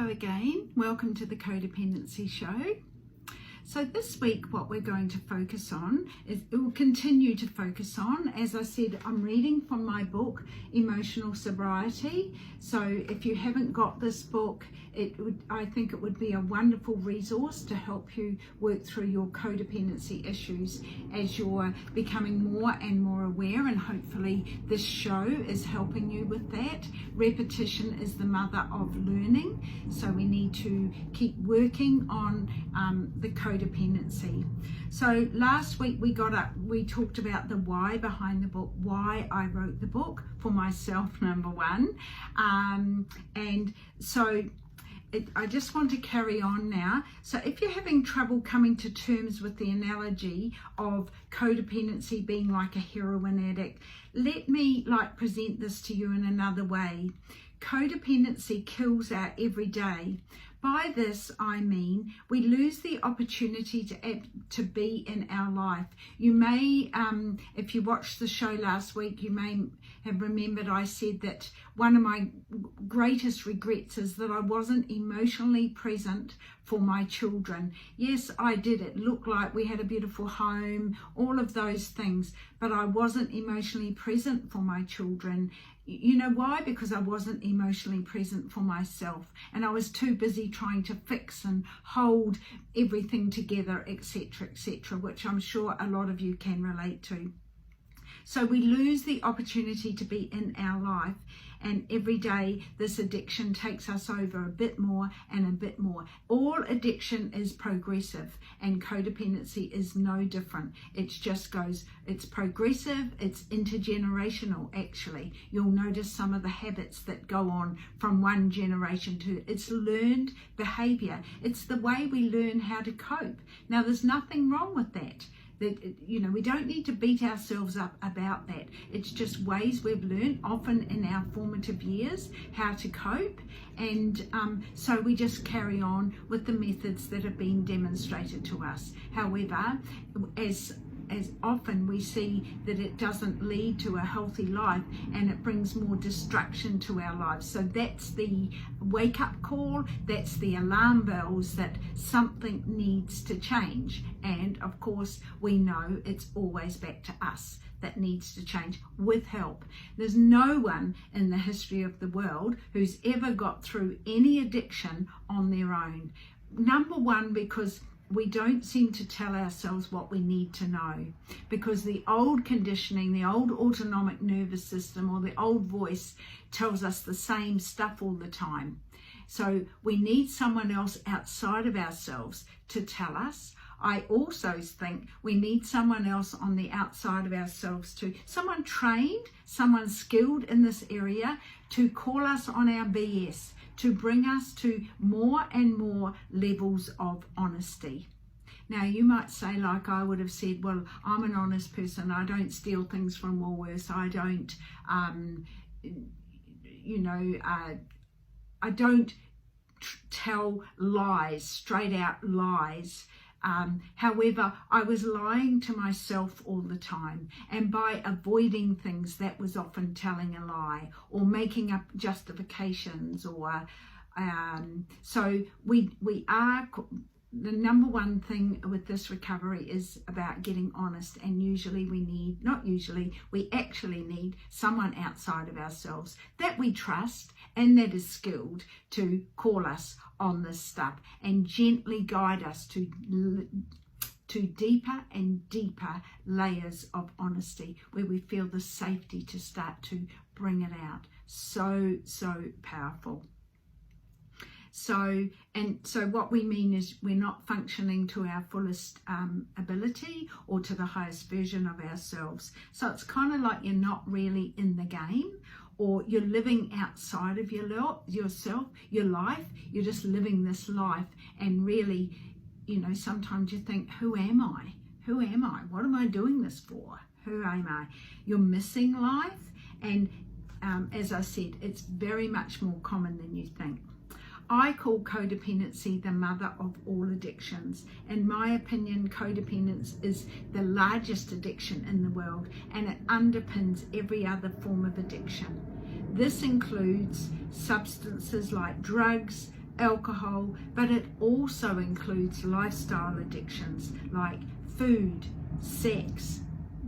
Hello again, welcome to the Codependency Show. So this week what we're going to focus on is, it will continue to focus on, as I said, I'm reading from my book, Emotional Sobriety. So if you haven't got this book, I think it would be a wonderful resource to help you work through your codependency issues as you're becoming more and more aware, and hopefully this show is helping you with that. Repetition is the mother of learning, so we need to keep working on the codependency. So last week we talked about the why behind the book, why I wrote the book for myself, number one, and so I just want to carry on now. So if you're having trouble coming to terms with the analogy of codependency being like a heroin addict, let me present this to you in another way. Codependency kills our everyday. By this I mean we lose the opportunity to be in our life. You may, if you watched the show last week, you may have remembered I said that one of my greatest regrets is that I wasn't emotionally present for my children. Yes, I did. It looked like we had a beautiful home, all of those things, but I wasn't emotionally present for my children. You know why? Because I wasn't emotionally present for myself, and I was too busy trying to fix and hold everything together, etc., etc., which I'm sure a lot of you can relate to. So we lose the opportunity to be in our life, and every day this addiction takes us over a bit more and a bit more. All addiction is progressive, and codependency is no different. It's progressive, it's intergenerational actually. You'll notice some of the habits that go on from one generation to, it's learned behavior. It's the way we learn how to cope. Now there's nothing wrong with that. We don't need to beat ourselves up about that. It's just ways we've learned, often in our formative years, how to cope, and so we just carry on with the methods that have been demonstrated to us. However, as often we see that it doesn't lead to a healthy life, and it brings more destruction to our lives. So that's the wake-up call, that's the alarm bells that something needs to change. And of course we know it's always back to us that needs to change, with help. There's no one in the history of the world who's ever got through any addiction on their own. Number one, because we don't seem to tell ourselves what we need to know, because the old conditioning, the old autonomic nervous system, or the old voice tells us the same stuff all the time. So we need someone else outside of ourselves to tell us. I also think we need someone else on the outside of ourselves too, someone trained, someone skilled in this area, to call us on our BS, to bring us to more and more levels of honesty. Now you might say, like I would have said, well, I'm an honest person, I don't steal things from Woolworths, I don't I don't tell lies, straight out lies. However, I was lying to myself all the time, and by avoiding things, that was often telling a lie or making up justifications, or so we are. The number one thing with this recovery is about getting honest, and we actually need someone outside of ourselves that we trust and that is skilled to call us on this stuff and gently guide us to deeper and deeper layers of honesty, where we feel the safety to start to bring it out. So powerful. So what we mean is we're not functioning to our fullest ability or to the highest version of ourselves. So it's kind of like you're not really in the game, or you're living outside of yourself, your life. You're just living this life, and really, sometimes you think, who am I? Who am I? What am I doing this for? Who am I? You're missing life, and as I said, it's very much more common than you think. I call codependency the mother of all addictions. In my opinion, codependence is the largest addiction in the world, and it underpins every other form of addiction. This includes substances like drugs, alcohol, but it also includes lifestyle addictions like food, sex,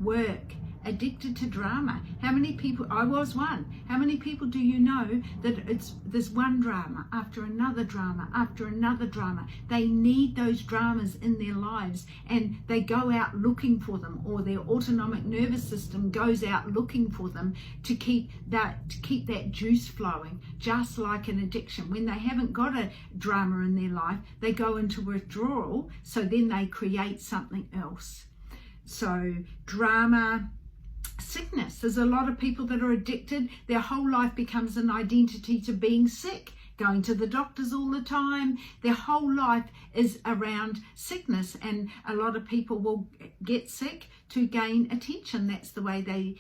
work, addicted to drama. How many people, I was one, how many people do you know that there's one drama after another drama after another drama? They need those dramas in their lives, and they go out looking for them, or their autonomic nervous system goes out looking for them to keep that juice flowing, just like an addiction. When they haven't got a drama in their life, they go into withdrawal, so then they create something else. So drama, sickness. There's a lot of people that are addicted. Their whole life becomes an identity to being sick, going to the doctors all the time. Their whole life is around sickness, and a lot of people will get sick to gain attention. That's the way they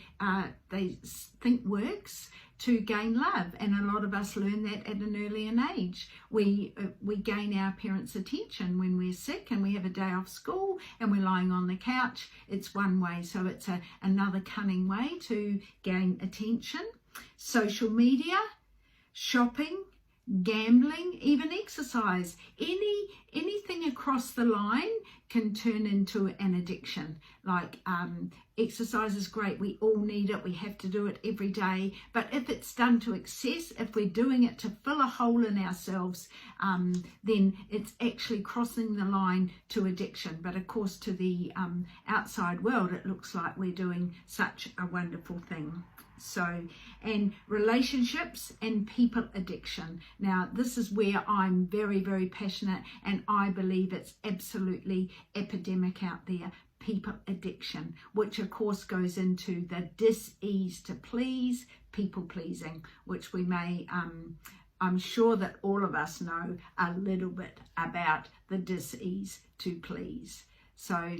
think works, to gain love, and a lot of us learn that at an early age. We gain our parents' attention when we're sick and we have a day off school and we're lying on the couch. It's one way, so it's another cunning way to gain attention. Social media, shopping, gambling, even exercise, anything across the line can turn into an addiction. Like exercise is great, we all need it, we have to do it every day, but if it's done to excess, if we're doing it to fill a hole in ourselves, then it's actually crossing the line to addiction. But of course, to the outside world, it looks like we're doing such a wonderful thing. So, and relationships and people addiction. Now, this is where I'm very, very passionate, and I believe it's absolutely epidemic out there. People addiction, which of course goes into the dis-ease to please, people pleasing, which we may, I'm sure that all of us know a little bit about the dis-ease to please. So,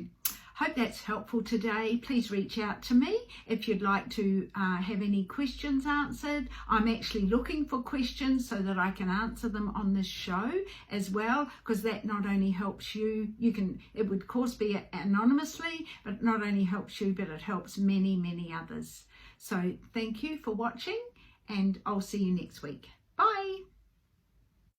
hope that's helpful today. Please reach out to me if you'd like to have any questions answered. I'm actually looking for questions so that I can answer them on this show as well, because that not only helps you, it would of course be anonymously, but not only helps you, but it helps many, many others. So thank you for watching, and I'll see you next week. Bye.